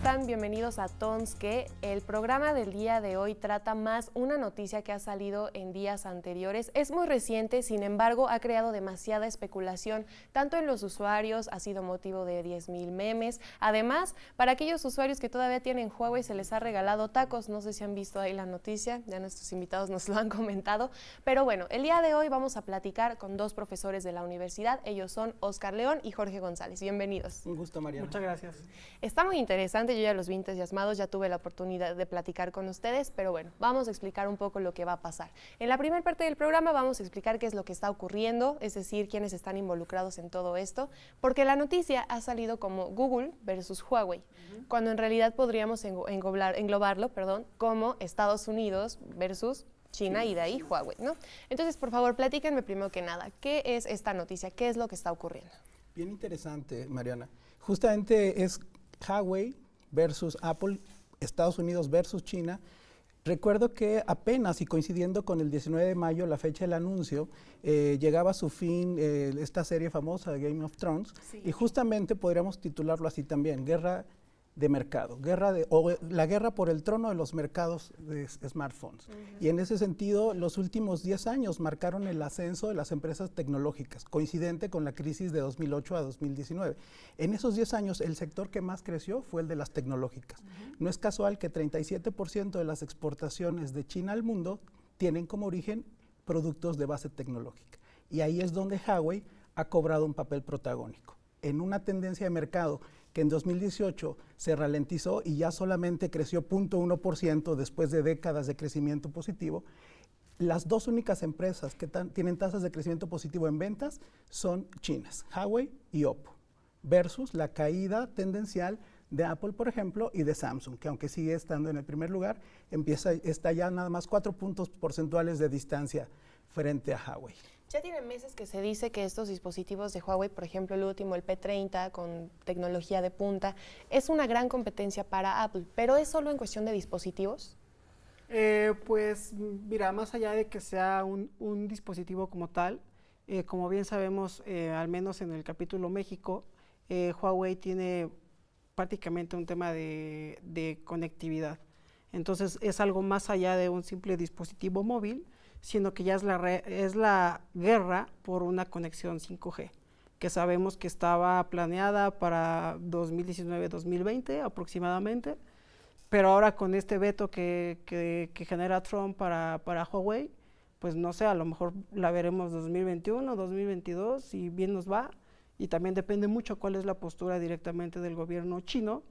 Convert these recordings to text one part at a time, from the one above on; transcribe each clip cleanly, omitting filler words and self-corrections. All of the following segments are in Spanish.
están? Bienvenidos a Tonske. El programa del día de hoy trata más una noticia que ha salido en días anteriores. Es muy reciente, sin embargo, ha creado demasiada especulación, tanto en los usuarios, ha sido motivo de 10,000 memes. Además, para aquellos usuarios que todavía tienen Huawei, se les ha regalado tacos. No sé si han visto ahí la noticia, ya nuestros invitados nos lo han comentado. Pero bueno, el día de hoy vamos a platicar con dos profesores de la universidad. Ellos son Oscar León y Jorge González. Bienvenidos. Un gusto, Mariana. Muchas gracias. Está muy interesante, yo ya los vi entusiasmados, ya tuve la oportunidad de platicar con ustedes, pero bueno, vamos a explicar un poco lo que va a pasar. En la primera parte del programa vamos a explicar qué es lo que está ocurriendo, es decir, quiénes están involucrados en todo esto, porque la noticia ha salido como Google versus Huawei, cuando en realidad podríamos englobarlo como Estados Unidos versus China y de ahí Huawei, ¿no? Entonces, por favor, platíquenme primero que nada, ¿qué es esta noticia? ¿Qué es lo que está ocurriendo? Bien interesante, Mariana. Justamente es Huawei versus Apple, Estados Unidos versus China. Recuerdo que apenas y coincidiendo con el 19 de mayo, la fecha del anuncio, llegaba a su fin esta serie famosa de Game of Thrones, sí. Y justamente podríamos titularlo así también, guerra de mercado, la guerra por el trono de los mercados de smartphones. Y en ese sentido, los últimos 10 años marcaron el ascenso de las empresas tecnológicas, coincidente con la crisis de 2008 a 2019. En esos 10 años, el sector que más creció fue el de las tecnológicas. No es casual que 37% de las exportaciones de China al mundo tienen como origen productos de base tecnológica. Y ahí es donde Huawei ha cobrado un papel protagónico. En una tendencia de mercado que en 2018 se ralentizó y ya solamente creció 0.1% después de décadas de crecimiento positivo, las dos únicas empresas que tienen tasas de crecimiento positivo en ventas son chinas, Huawei y Oppo, versus la caída tendencial de Apple, por ejemplo, y de Samsung, que aunque sigue estando en el primer lugar, está ya nada más 4 puntos porcentuales de distancia frente a Huawei. Ya tiene meses que se dice que estos dispositivos de Huawei, por ejemplo el último, el P30 con tecnología de punta, es una gran competencia para Apple, pero ¿es solo en cuestión de dispositivos? Pues mira, más allá de que sea un dispositivo como tal, como bien sabemos, al menos en el capítulo México, Huawei tiene prácticamente un tema de conectividad. Entonces es algo más allá de un simple dispositivo móvil, sino que ya es la guerra por una conexión 5G, que sabemos que estaba planeada para 2019-2020 aproximadamente, pero ahora con este veto que genera Trump para Huawei, pues no sé, a lo mejor la veremos 2021, 2022, si bien nos va, y también depende mucho cuál es la postura directamente del gobierno chino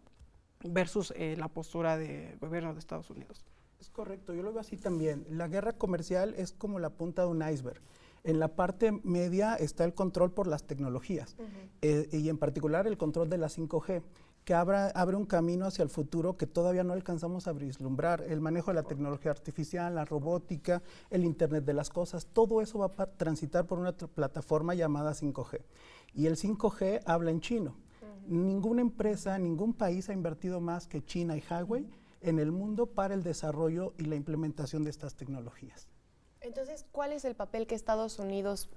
versus la postura del gobierno de Estados Unidos. Es correcto, yo lo veo así también. La guerra comercial es como la punta de un iceberg. En la parte media está el control por las tecnologías y en particular el control de la 5G, que abre un camino hacia el futuro que todavía no alcanzamos a vislumbrar. El manejo de la tecnología artificial, la robótica, el Internet de las cosas, todo eso va a transitar por una plataforma llamada 5G. Y el 5G habla en chino. Ninguna empresa, ningún país ha invertido más que China y Huawei en el mundo para el desarrollo y la implementación de estas tecnologías. Entonces, ¿cuál es el papel que Estados Unidos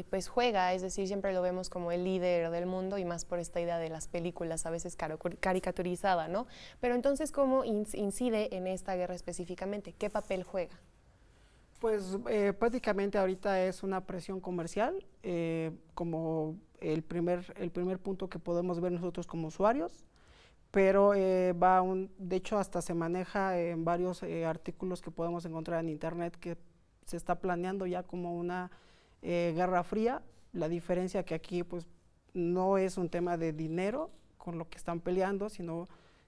pues juega? Es decir, siempre lo vemos como el líder del mundo y más por esta idea de las películas a veces caricaturizada, ¿no? Pero entonces, ¿cómo incide en esta guerra específicamente? ¿Qué papel juega? Pues prácticamente ahorita es una presión comercial, como el primer punto que podemos ver nosotros como usuarios, pero de hecho hasta se maneja en varios artículos que podemos encontrar en internet que se está planeando ya como una guerra fría. La diferencia que aquí pues no es un tema de dinero con lo que están peleando, sino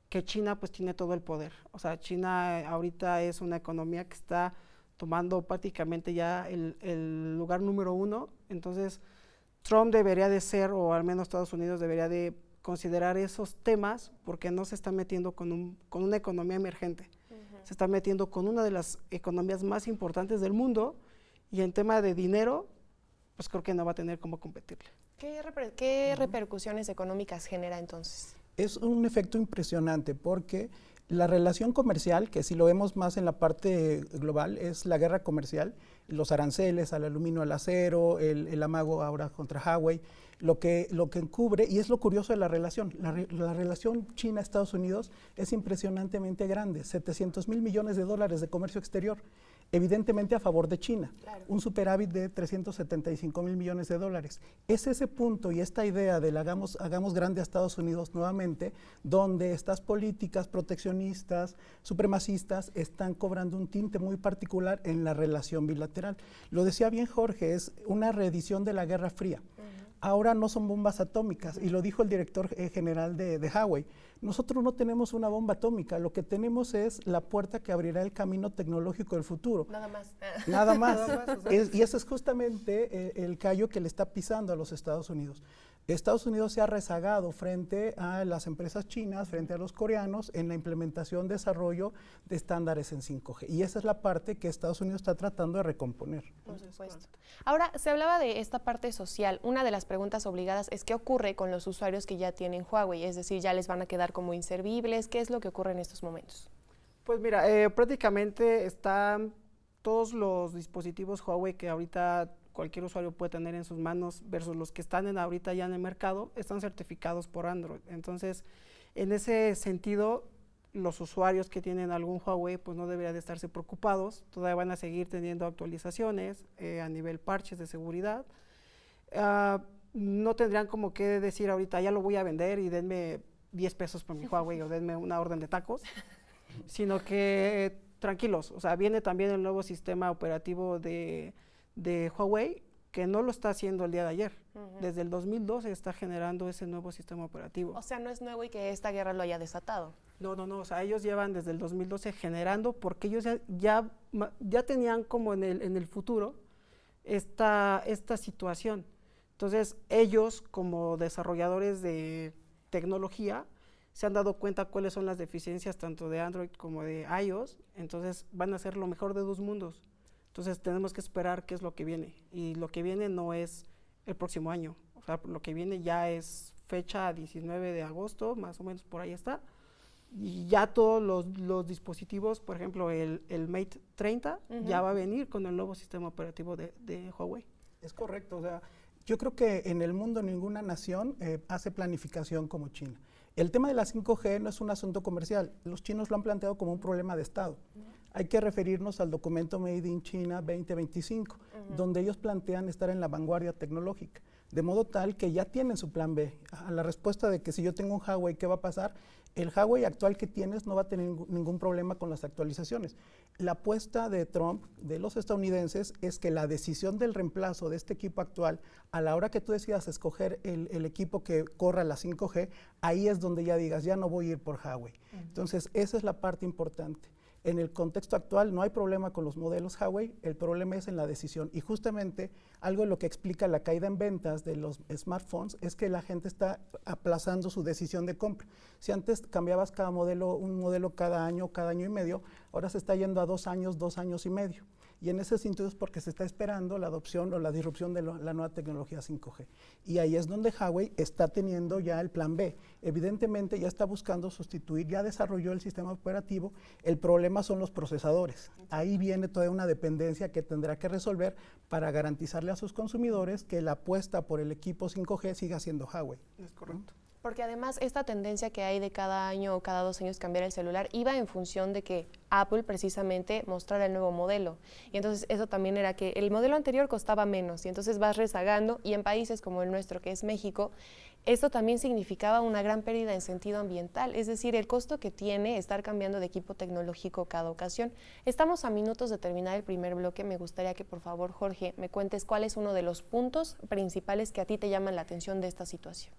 que China pues tiene todo el poder. O sea, China ahorita es una economía que está tomando prácticamente ya el lugar número 1, entonces Trump debería de ser, o al menos Estados Unidos debería de considerar esos temas porque no se está metiendo con una economía emergente, se está metiendo con una de las economías más importantes del mundo y en tema de dinero, pues creo que no va a tener cómo competirle. ¿Qué repercusiones económicas genera entonces? Es un efecto impresionante porque La relación comercial, que si lo vemos más en la parte global, es la guerra comercial, los aranceles al aluminio, al acero, el amago ahora contra Huawei, lo que encubre, y es lo curioso de la relación, la relación China-Estados Unidos es impresionantemente grande, 700,000 millones de dólares de comercio exterior, evidentemente a favor de China, claro. Un superávit de 375,000 millones de dólares. Es ese punto y esta idea del hagamos grande a Estados Unidos nuevamente, donde estas políticas proteccionistas, supremacistas, están cobrando un tinte muy particular en la relación bilateral. Lo decía bien Jorge, es una reedición de la Guerra Fría. Ahora no son bombas atómicas, y lo dijo el director general de Huawei. Nosotros no tenemos una bomba atómica, lo que tenemos es la puerta que abrirá el camino tecnológico del futuro. Nada más. Nada más. Y ese es justamente el callo que le está pisando a los Estados Unidos. Estados Unidos se ha rezagado frente a las empresas chinas, frente a los coreanos, en la implementación, desarrollo de estándares en 5G. Y esa es la parte que Estados Unidos está tratando de recomponer. Por supuesto. Ahora, se hablaba de esta parte social. Una de las preguntas obligadas es qué ocurre con los usuarios que ya tienen Huawei, es decir, ya les van a quedar como inservibles. ¿Qué es lo que ocurre en estos momentos? Pues mira, prácticamente están todos los dispositivos Huawei que ahorita cualquier usuario puede tener en sus manos versus los que están ahorita ya en el mercado, están certificados por Android. Entonces, en ese sentido, los usuarios que tienen algún Huawei, pues no deberían de estarse preocupados, todavía van a seguir teniendo actualizaciones a nivel parches de seguridad. No tendrían como que decir ahorita, ya lo voy a vender y denme 10 pesos por mi Huawei o denme una orden de tacos, sino que tranquilos, o sea, viene también el nuevo sistema operativo de Huawei, que no lo está haciendo el día de ayer. Desde el 2012 está generando ese nuevo sistema operativo. O sea, no es nuevo y que esta guerra lo haya desatado. No, o sea, ellos llevan desde el 2012 generando, porque ellos ya tenían como en el futuro esta situación. Entonces, ellos como desarrolladores de tecnología se han dado cuenta cuáles son las deficiencias tanto de Android como de iOS, entonces van a hacer lo mejor de dos mundos. Entonces tenemos que esperar qué es lo que viene, y lo que viene no es el próximo año, o sea, lo que viene ya es fecha 19 de agosto, más o menos por ahí está, y ya todos los dispositivos, por ejemplo el Mate 30, ya va a venir con el nuevo sistema operativo de Huawei. Es correcto, o sea, yo creo que en el mundo ninguna nación hace planificación como China. El tema de la 5G no es un asunto comercial, los chinos lo han planteado como un problema de Estado. Hay que referirnos al documento Made in China 2025, donde ellos plantean estar en la vanguardia tecnológica, de modo tal que ya tienen su plan B. A la respuesta de que si yo tengo un Huawei, ¿qué va a pasar? El Huawei actual que tienes no va a tener ningún problema con las actualizaciones. La apuesta de Trump, de los estadounidenses, es que la decisión del reemplazo de este equipo actual, a la hora que tú decidas escoger el equipo que corra la 5G, ahí es donde ya digas, ya no voy a ir por Huawei. Entonces, esa es la parte importante. En el contexto actual no hay problema con los modelos Huawei, el problema es en la decisión. Y justamente algo de lo que explica la caída en ventas de los smartphones es que la gente está aplazando su decisión de compra. Si antes cambiabas un modelo cada año y medio, ahora se está yendo a 2 años, 2 años y medio. Y en ese sentido es porque se está esperando la adopción o la disrupción de la nueva tecnología 5G. Y ahí es donde Huawei está teniendo ya el plan B. Evidentemente ya está buscando sustituir, ya desarrolló el sistema operativo, el problema son los procesadores. Ahí viene toda una dependencia que tendrá que resolver para garantizarle a sus consumidores que la apuesta por el equipo 5G siga siendo Huawei. Es correcto. Porque además esta tendencia que hay de cada año o cada 2 años cambiar el celular iba en función de que Apple precisamente mostrara el nuevo modelo. Y entonces eso también era que el modelo anterior costaba menos y entonces vas rezagando, y en países como el nuestro, que es México, esto también significaba una gran pérdida en sentido ambiental, es decir, el costo que tiene estar cambiando de equipo tecnológico cada ocasión. Estamos a minutos de terminar el primer bloque. Me gustaría que por favor, Jorge, me cuentes cuál es uno de los puntos principales que a ti te llaman la atención de esta situación.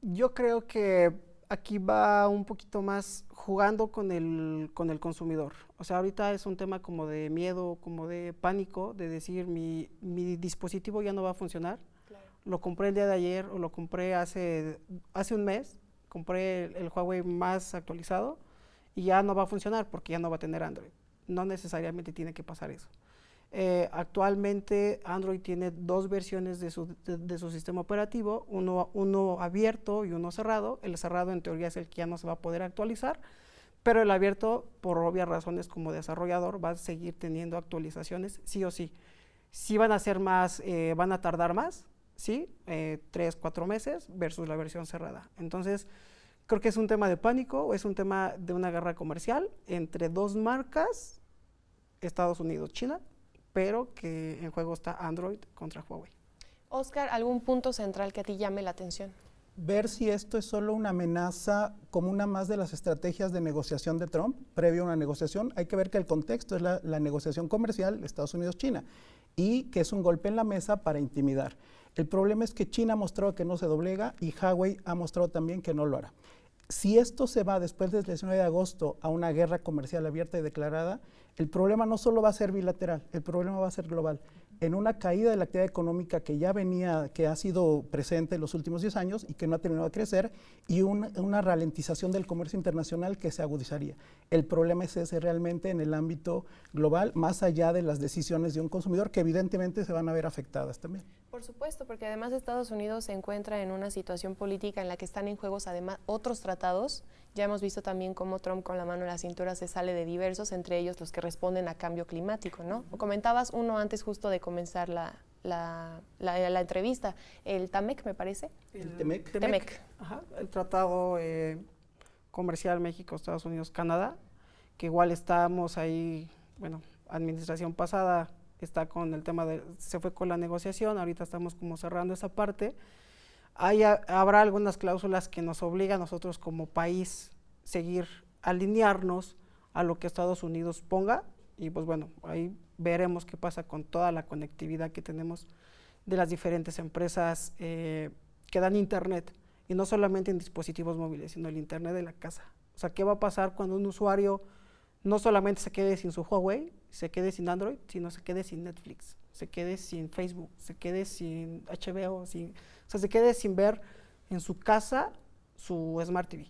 Yo creo que aquí va un poquito más jugando con el consumidor. O sea, ahorita es un tema como de miedo, como de pánico, de decir mi dispositivo ya no va a funcionar. Claro. Lo compré el día de ayer o lo compré hace un mes, compré el Huawei más actualizado y ya no va a funcionar porque ya no va a tener Android. No necesariamente tiene que pasar eso. Actualmente Android tiene dos versiones de su sistema operativo, uno abierto y uno cerrado. El cerrado en teoría es el que ya no se va a poder actualizar, pero el abierto, por obvias razones como desarrollador, va a seguir teniendo actualizaciones sí o sí. Sí van a ser más, van a tardar más, ¿sí? 3, 4 meses versus la versión cerrada. Entonces, creo que es un tema de pánico, o es un tema de una guerra comercial entre dos marcas, Estados Unidos, China, pero que en juego está Android contra Huawei. Oscar, ¿algún punto central que a ti llame la atención? Ver si esto es solo una amenaza como una más de las estrategias de negociación de Trump, previo a una negociación. Hay que ver que el contexto es la negociación comercial Estados Unidos-China y que es un golpe en la mesa para intimidar. El problema es que China ha mostrado que no se doblega y Huawei ha mostrado también que no lo hará. Si esto se va después del 19 de agosto a una guerra comercial abierta y declarada, el problema no solo va a ser bilateral, el problema va a ser global. En una caída de la actividad económica que ya venía, que ha sido presente en los últimos 10 años y que no ha terminado de crecer, y una ralentización del comercio internacional que se agudizaría. El problema es ese realmente en el ámbito global, más allá de las decisiones de un consumidor que evidentemente se van a ver afectadas también. Por supuesto, porque además Estados Unidos se encuentra en una situación política en la que están en juegos además otros tratados. Ya hemos visto también cómo Trump con la mano en la cintura se sale de diversos, entre ellos los que responden a cambio climático, ¿no? O comentabas uno antes justo de comenzar la entrevista, el TAMEC, me parece. El TEMEC. TEMEC. Ajá, el tratado comercial México, Estados Unidos, Canadá, que igual estamos ahí, bueno, administración pasada está con el tema se fue con la negociación, ahorita estamos como cerrando esa parte. Habrá algunas cláusulas que nos obligan a nosotros como país seguir, alinearnos a lo que Estados Unidos ponga, y pues bueno, ahí veremos qué pasa con toda la conectividad que tenemos de las diferentes empresas que dan internet, y no solamente en dispositivos móviles, sino el internet de la casa. O sea, ¿qué va a pasar cuando un usuario no solamente se quede sin su Huawei, se quede sin Android, sino se quede sin Netflix, se quede sin Facebook, se quede sin HBO, o sea, se quede sin ver en su casa su Smart TV?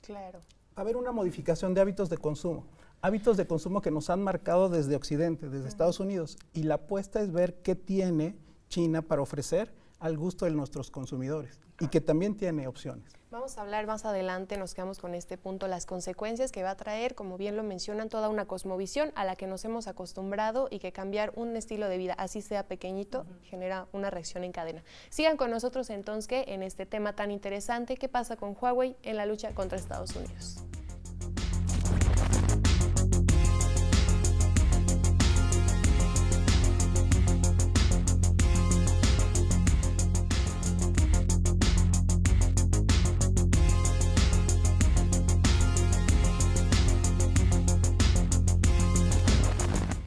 Claro. Va a haber una modificación de hábitos de consumo que nos han marcado desde Occidente, desde Estados Unidos, y la apuesta es ver qué tiene China para ofrecer al gusto de nuestros consumidores y que también tiene opciones. Vamos a hablar más adelante, nos quedamos con este punto, las consecuencias que va a traer, como bien lo mencionan, toda una cosmovisión a la que nos hemos acostumbrado y que cambiar un estilo de vida, así sea pequeñito, genera una reacción en cadena. Sigan con nosotros entonces en este tema tan interesante, ¿qué pasa con Huawei en la lucha contra Estados Unidos?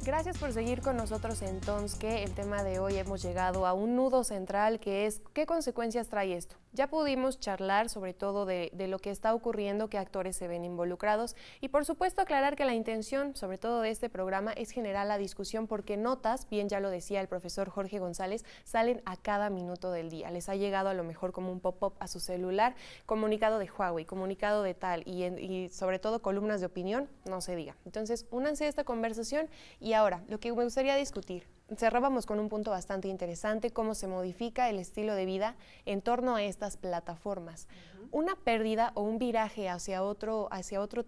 Gracias por seguir con nosotros en Tonske. El tema de hoy hemos llegado a un nudo central que es ¿qué consecuencias trae esto? Ya pudimos charlar sobre todo de lo que está ocurriendo, qué actores se ven involucrados y por supuesto aclarar que la intención sobre todo de este programa es generar la discusión porque notas, bien ya lo decía el profesor Jorge González, salen a cada minuto del día. Les ha llegado a lo mejor como un pop-up a su celular, comunicado de Huawei, comunicado de tal y sobre todo columnas de opinión, no se diga. Entonces únanse a esta conversación y ahora, lo que me gustaría discutir, cerrábamos con un punto bastante interesante, cómo se modifica el estilo de vida en torno a estas plataformas. Una pérdida o un viraje hacia otro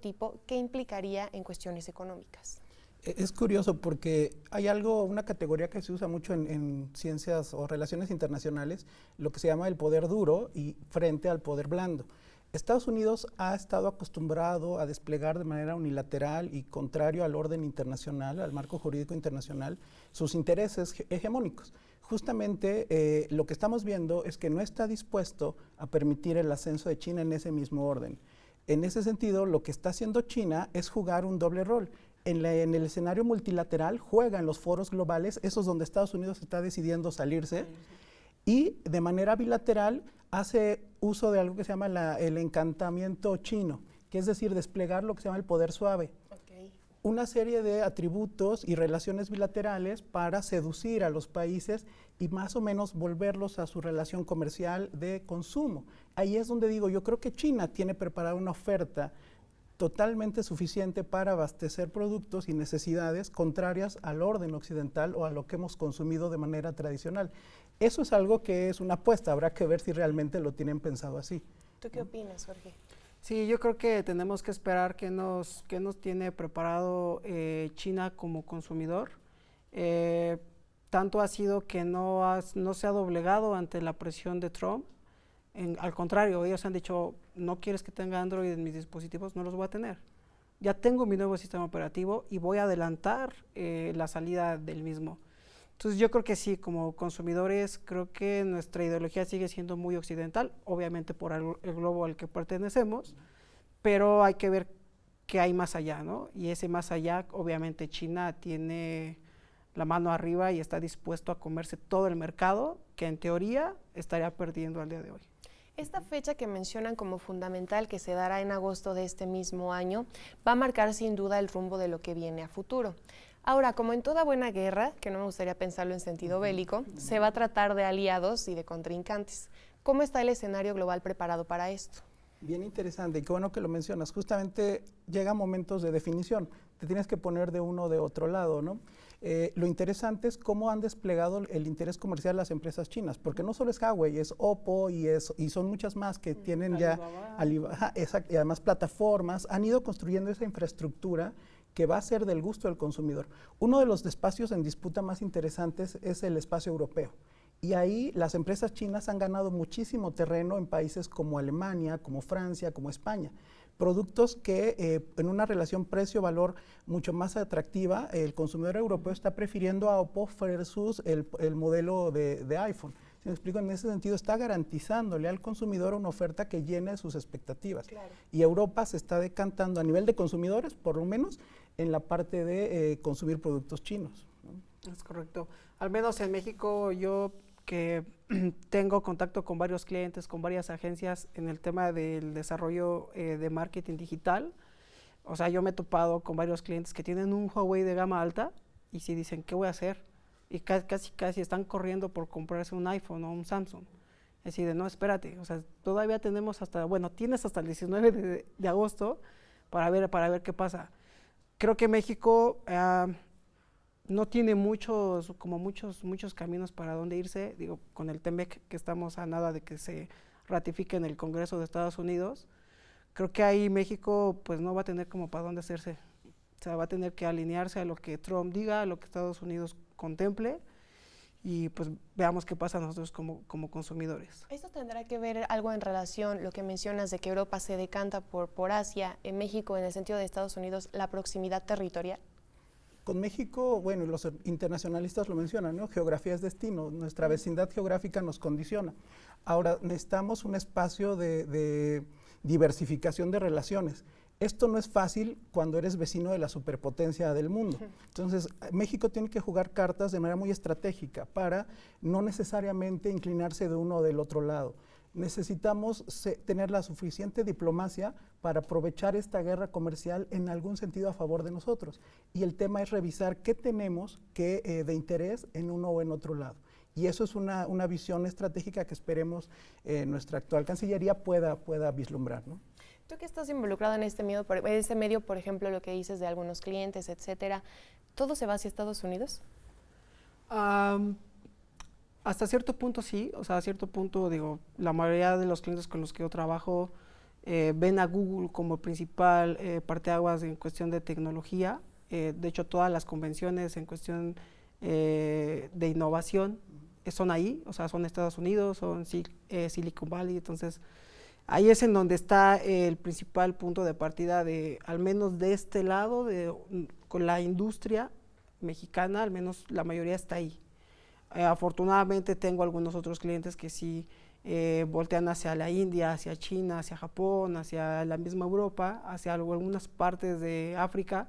tipo, ¿qué implicaría en cuestiones económicas? Es curioso porque hay una categoría que se usa mucho en ciencias o relaciones internacionales, lo que se llama el poder duro y frente al poder blando. Estados Unidos ha estado acostumbrado a desplegar de manera unilateral y contrario al orden internacional, al marco jurídico internacional, sus intereses hegemónicos. Justamente lo que estamos viendo es que no está dispuesto a permitir el ascenso de China en ese mismo orden. En ese sentido, lo que está haciendo China es jugar un doble rol. En el escenario multilateral juega en los foros globales, esos donde Estados Unidos está decidiendo salirse, y de manera bilateral hace uso de algo que se llama el encantamiento chino, que es decir, desplegar lo que se llama el poder suave. Okay. Una serie de atributos y relaciones bilaterales para seducir a los países y más o menos volverlos a su relación comercial de consumo. Ahí es donde digo, yo creo que China tiene preparada una oferta totalmente suficiente para abastecer productos y necesidades contrarias al orden occidental o a lo que hemos consumido de manera tradicional. Eso es algo que es una apuesta, habrá que ver si realmente lo tienen pensado así. ¿Tú qué opinas, Jorge? Sí, yo creo que tenemos que esperar qué nos tiene preparado China como consumidor. Tanto ha sido que no se ha doblegado ante la presión de Trump. Al contrario, ellos han dicho, no quieres que tenga Android en mis dispositivos, no los voy a tener. Ya tengo mi nuevo sistema operativo y voy a adelantar la salida del mismo. Entonces yo creo que sí, como consumidores, creo que nuestra ideología sigue siendo muy occidental, obviamente por el globo al que pertenecemos, pero hay que ver qué hay más allá, ¿no? Y ese más allá, obviamente China tiene la mano arriba y está dispuesto a comerse todo el mercado que en teoría estaría perdiendo al día de hoy. Esta fecha que mencionan como fundamental, que se dará en agosto de este mismo año, va a marcar sin duda el rumbo de lo que viene a futuro. Ahora, como en toda buena guerra, que no me gustaría pensarlo en sentido bélico, se va a tratar de aliados y de contrincantes. ¿Cómo está el escenario global preparado para esto? Bien interesante, y qué bueno que lo mencionas. Justamente llegan momentos de definición, te tienes que poner de uno o de otro lado, ¿no? Lo interesante es cómo han desplegado el interés comercial las empresas chinas, porque no solo es Huawei, es Oppo y son muchas más que tienen ya Alibaba, exacto, y además plataformas, han ido construyendo esa infraestructura que va a ser del gusto del consumidor. Uno de los espacios en disputa más interesantes es el espacio europeo. Y ahí las empresas chinas han ganado muchísimo terreno en países como Alemania, como Francia, como España. Productos que en una relación precio-valor mucho más atractiva, el consumidor europeo está prefiriendo a Oppo versus el modelo de iPhone. Si me explico, en ese sentido está garantizándole al consumidor una oferta que llene sus expectativas. Claro. Y Europa se está decantando a nivel de consumidores, por lo menos, en la parte de consumir productos chinos, ¿no? Es correcto. Al menos en México yo que tengo contacto con varios clientes, con varias agencias en el tema del desarrollo de marketing digital. O sea, yo me he topado con varios clientes que tienen un Huawei de gama alta y si dicen, ¿qué voy a hacer? Y casi están corriendo por comprarse un iPhone o un Samsung. Es decir, no, espérate, o sea, todavía tenemos tienes hasta el 19 de agosto para ver qué pasa. Creo que México no tiene muchos caminos para dónde irse. Digo, con el TEMEC, que estamos a nada de que se ratifique en el Congreso de Estados Unidos, creo que ahí México pues no va a tener como para dónde hacerse. O sea, va a tener que alinearse a lo que Trump diga, a lo que Estados Unidos contemple, y pues veamos qué pasa nosotros como consumidores. ¿Esto tendrá que ver algo en relación, lo que mencionas de que Europa se decanta por Asia, en México, en el sentido de Estados Unidos, la proximidad territorial? Con México, bueno, los internacionalistas lo mencionan, ¿no? Geografía es destino, nuestra vecindad geográfica nos condiciona. Ahora, necesitamos un espacio de diversificación de relaciones. Esto no es fácil cuando eres vecino de la superpotencia del mundo. Entonces, México tiene que jugar cartas de manera muy estratégica para no necesariamente inclinarse de uno o del otro lado. Necesitamos tener la suficiente diplomacia para aprovechar esta guerra comercial en algún sentido a favor de nosotros. Y el tema es revisar qué tenemos de interés en uno o en otro lado. Y eso es una visión estratégica que esperemos nuestra actual Cancillería pueda vislumbrar, ¿no? Tú que estás involucrado en este medio, por ejemplo, lo que dices de algunos clientes, etcétera, ¿todo se va hacia Estados Unidos? Hasta cierto punto sí, o sea, a cierto punto, digo, la mayoría de los clientes con los que yo trabajo ven a Google como principal parteaguas en cuestión de tecnología. De hecho, todas las convenciones en cuestión de innovación son ahí, o sea, son Estados Unidos, son Silicon Valley. Entonces, ahí es en donde está el principal punto de partida al menos de este lado, con la industria mexicana, al menos la mayoría está ahí. Afortunadamente tengo algunos otros clientes que sí voltean hacia la India, hacia China, hacia Japón, hacia la misma Europa, hacia algunas partes de África,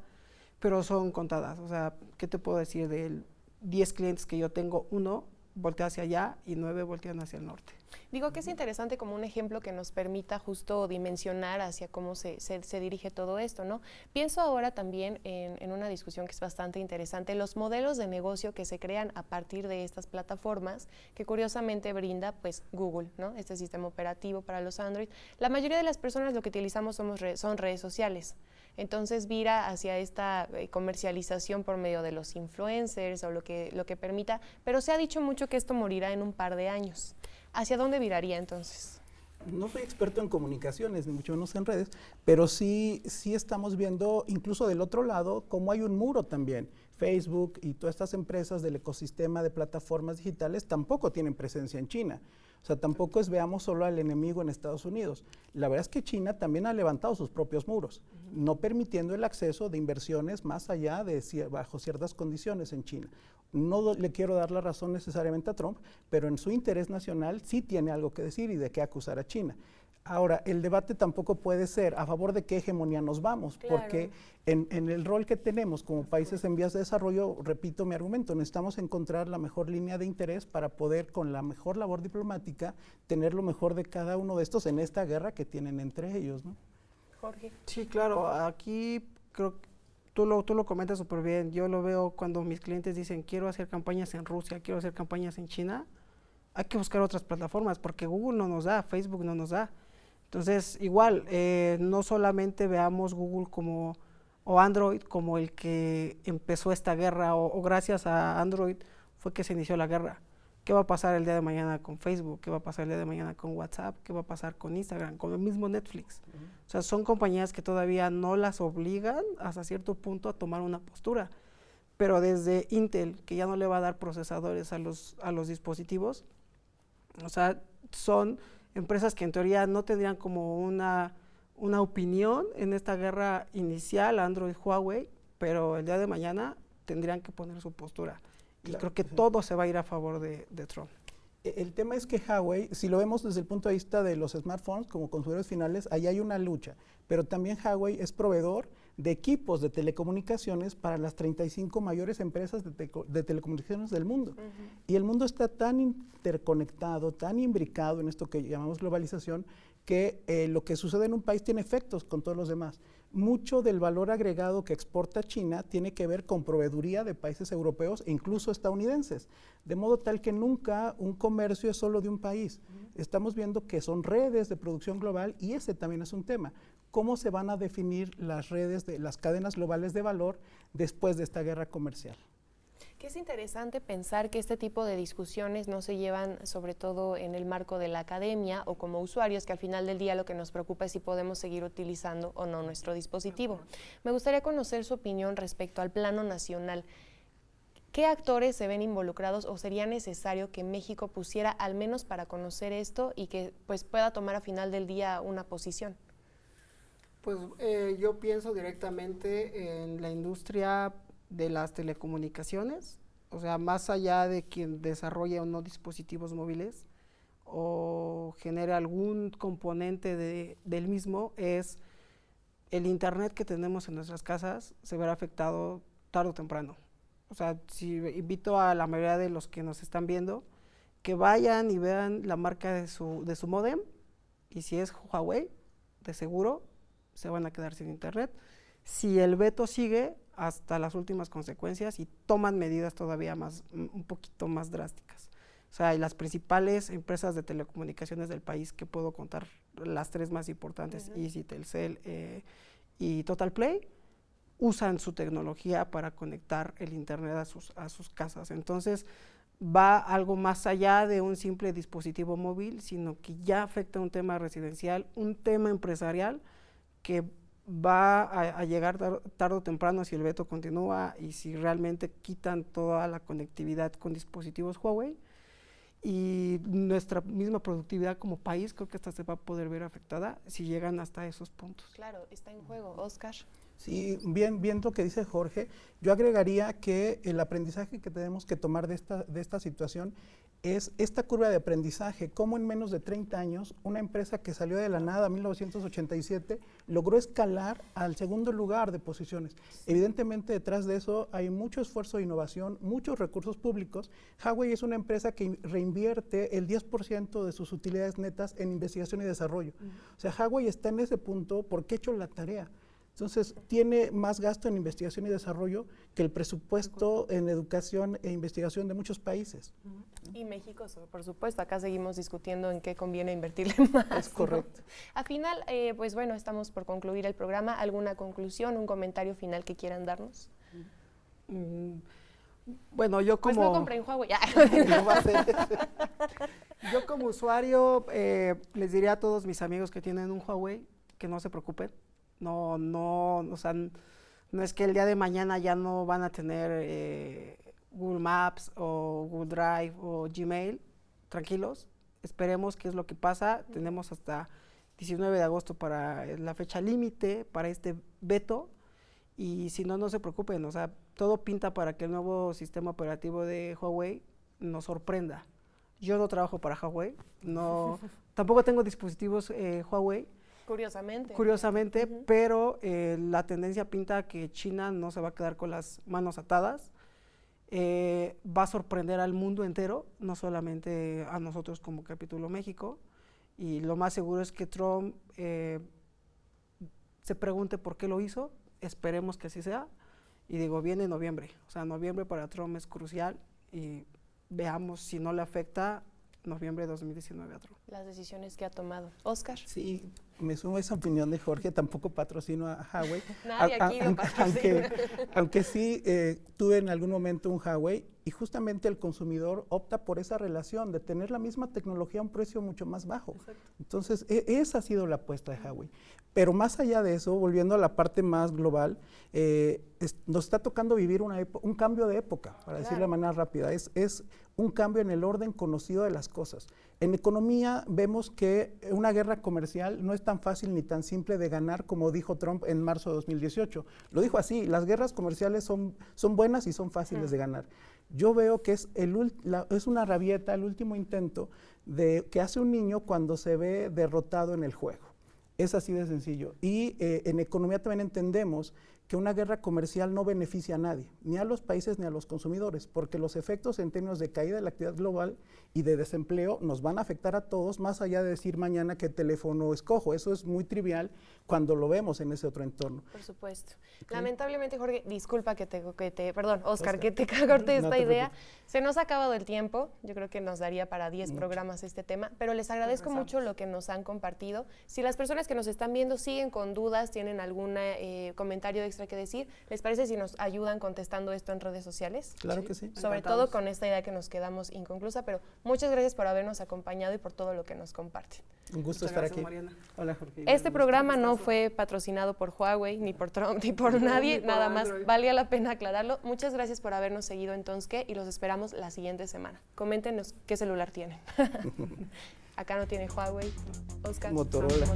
pero son contadas. O sea, ¿qué te puedo decir? De 10 clientes que yo tengo, 1 voltea hacia allá y 9 voltean hacia el norte. Digo que es interesante como un ejemplo que nos permita justo dimensionar hacia cómo se dirige todo esto, ¿no? Pienso ahora también en una discusión que es bastante interesante, los modelos de negocio que se crean a partir de estas plataformas, que curiosamente brinda pues Google, ¿no? Este sistema operativo para los Android. La mayoría de las personas lo que utilizamos son redes sociales. Entonces vira hacia esta comercialización por medio de los influencers o lo que permita, pero se ha dicho mucho que esto morirá en un par de años. ¿Hacia dónde viraría entonces? No soy experto en comunicaciones, ni mucho menos en redes, pero sí estamos viendo, incluso del otro lado, cómo hay un muro también. Facebook y todas estas empresas del ecosistema de plataformas digitales tampoco tienen presencia en China. O sea, tampoco veamos solo al enemigo en Estados Unidos. La verdad es que China también ha levantado sus propios muros, no permitiendo el acceso de inversiones más allá de bajo ciertas condiciones en China. No le quiero dar la razón necesariamente a Trump, pero en su interés nacional sí tiene algo que decir y de qué acusar a China. Ahora, el debate tampoco puede ser a favor de qué hegemonía nos vamos, claro, porque en el rol que tenemos como países en vías de desarrollo, repito mi argumento, necesitamos encontrar la mejor línea de interés para poder, con la mejor labor diplomática, tener lo mejor de cada uno de estos en esta guerra que tienen entre ellos, ¿no? Jorge. Sí, claro, aquí creo que tú lo comentas súper bien. Yo lo veo cuando mis clientes dicen, quiero hacer campañas en Rusia, quiero hacer campañas en China, hay que buscar otras plataformas, porque Google no nos da, Facebook no nos da. Entonces, igual, no solamente veamos Google o Android como el que empezó esta guerra, o gracias a Android fue que se inició la guerra. ¿Qué va a pasar el día de mañana con Facebook? ¿Qué va a pasar el día de mañana con WhatsApp? ¿Qué va a pasar con Instagram? Con el mismo Netflix. O sea, son compañías que todavía no las obligan hasta cierto punto a tomar una postura. Pero desde Intel, que ya no le va a dar procesadores a los dispositivos, o sea, son empresas que en teoría no tendrían como una opinión en esta guerra inicial, Android, Huawei, pero el día de mañana tendrían que poner su postura. Y claro, creo que todo se va a ir a favor de Trump. El tema es que Huawei, si lo vemos desde el punto de vista de los smartphones como consumidores finales, ahí hay una lucha, pero también Huawei es proveedor de equipos de telecomunicaciones para las 35 mayores empresas de telecomunicaciones del mundo. Y el mundo está tan interconectado, tan imbricado en esto que llamamos globalización, que lo que sucede en un país tiene efectos con todos los demás. Mucho del valor agregado que exporta China tiene que ver con proveeduría de países europeos e incluso estadounidenses, de modo tal que nunca un comercio es solo de un país. Estamos viendo que son redes de producción global y ese también es un tema. ¿Cómo se van a definir las redes, las cadenas globales de valor después de esta guerra comercial? Que es interesante pensar que este tipo de discusiones no se llevan sobre todo en el marco de la academia o como usuarios, que al final del día lo que nos preocupa es si podemos seguir utilizando o no nuestro dispositivo. Me gustaría conocer su opinión respecto al plano nacional. ¿Qué actores se ven involucrados o sería necesario que México pusiera al menos para conocer esto y que pues pueda tomar a final del día una posición? Pues yo pienso directamente en la industria de las telecomunicaciones, o sea, más allá de quien desarrolle o no dispositivos móviles o genere algún componente del mismo, es el internet que tenemos en nuestras casas se verá afectado tarde o temprano. O sea, si invito a la mayoría de los que nos están viendo que vayan y vean la marca de su módem, y si es Huawei, de seguro se van a quedar sin internet. Si el veto sigue hasta las últimas consecuencias y toman medidas todavía un poquito más drásticas. O sea, y las principales empresas de telecomunicaciones del país, que puedo contar las tres más importantes, Easy, Telcel y Total Play, usan su tecnología para conectar el internet a sus casas. Entonces, va algo más allá de un simple dispositivo móvil, sino que ya afecta un tema residencial, un tema empresarial que va a llegar tarde o temprano si el veto continúa y si realmente quitan toda la conectividad con dispositivos Huawei, y nuestra misma productividad como país creo que hasta se va a poder ver afectada si llegan hasta esos puntos. Claro, está en juego. Oscar. Sí, bien lo que dice Jorge. Yo agregaría que el aprendizaje que tenemos que tomar de esta situación es esta curva de aprendizaje, cómo en menos de 30 años una empresa que salió de la nada en 1987 logró escalar al segundo lugar de posiciones. Evidentemente detrás de eso hay mucho esfuerzo de innovación, muchos recursos públicos. Huawei es una empresa que reinvierte el 10% de sus utilidades netas en investigación y desarrollo. O sea, Huawei está en ese punto porque ha hecho la tarea. Entonces, tiene más gasto en investigación y desarrollo que el presupuesto en educación e investigación de muchos países. Y México, por supuesto, acá seguimos discutiendo en qué conviene invertirle más. Es correcto. ¿No? Al final, pues bueno, estamos por concluir el programa. ¿Alguna conclusión, un comentario final que quieran darnos? Bueno, yo como... Pues no compré en Huawei. Yo como usuario les diría a todos mis amigos que tienen un Huawei que no se preocupen. No, o sea, no es que el día de mañana ya no van a tener Google Maps o Google Drive o Gmail. Tranquilos, esperemos qué es lo que pasa. Tenemos hasta 19 de agosto para la fecha límite para este veto. Y si no, no se preocupen, o sea, todo pinta para que el nuevo sistema operativo de Huawei nos sorprenda. Yo no trabajo para Huawei, tampoco tengo dispositivos Huawei. Curiosamente, pero la tendencia pinta que China no se va a quedar con las manos atadas. Va a sorprender al mundo entero, no solamente a nosotros como Capítulo México. Y lo más seguro es que Trump se pregunte por qué lo hizo. Esperemos que así sea. Y digo, viene noviembre. O sea, noviembre para Trump es crucial. Y veamos si no le afecta noviembre de 2019 a Trump. Las decisiones que ha tomado. Oscar. Sí, me sumo a esa opinión de Jorge, tampoco patrocino a Huawei. Nadie aquí lo patrocina. Aunque sí tuve en algún momento un Huawei y justamente el consumidor opta por esa relación de tener la misma tecnología a un precio mucho más bajo. Exacto. Entonces, esa ha sido la apuesta de Huawei. Pero más allá de eso, volviendo a la parte más global, nos está tocando vivir un cambio de época, para decirlo de manera rápida. Es un cambio en el orden conocido de las cosas. En economía vemos que una guerra comercial no es tan fácil ni tan simple de ganar como dijo Trump en marzo de 2018. Lo dijo así, las guerras comerciales son buenas y son fáciles de ganar. Yo veo que es una rabieta, el último intento que hace un niño cuando se ve derrotado en el juego. Es así de sencillo. Y en economía también entendemos que una guerra comercial no beneficia a nadie, ni a los países ni a los consumidores, porque los efectos en términos de caída de la actividad global y de desempleo nos van a afectar a todos, más allá de decir mañana qué teléfono escojo. Eso es muy trivial cuando lo vemos en ese otro entorno. Por supuesto. Okay. Lamentablemente, Jorge, disculpa perdón, Oscar, que te corte esta idea. Se nos ha acabado el tiempo. Yo creo que nos daría para 10 programas este tema, pero les agradezco mucho lo que nos han compartido. Si las personas que nos están viendo siguen con dudas, tienen algún comentario extra que decir, ¿les parece si nos ayudan contestando esto en redes sociales? Claro que sí. Sobre todo con esta idea que nos quedamos inconclusa, pero muchas gracias por habernos acompañado y por todo lo que nos comparten. Un gusto estar aquí. Mariana. Hola, Jorge. Este programa no fue patrocinado por Huawei, ni por Trump, ni por nadie, nada más. Valía la pena aclararlo. Muchas gracias por habernos seguido en Tonske y los esperamos la siguiente semana. Coméntenos qué celular tienen. Acá no tiene Huawei. Oscar. Motorola.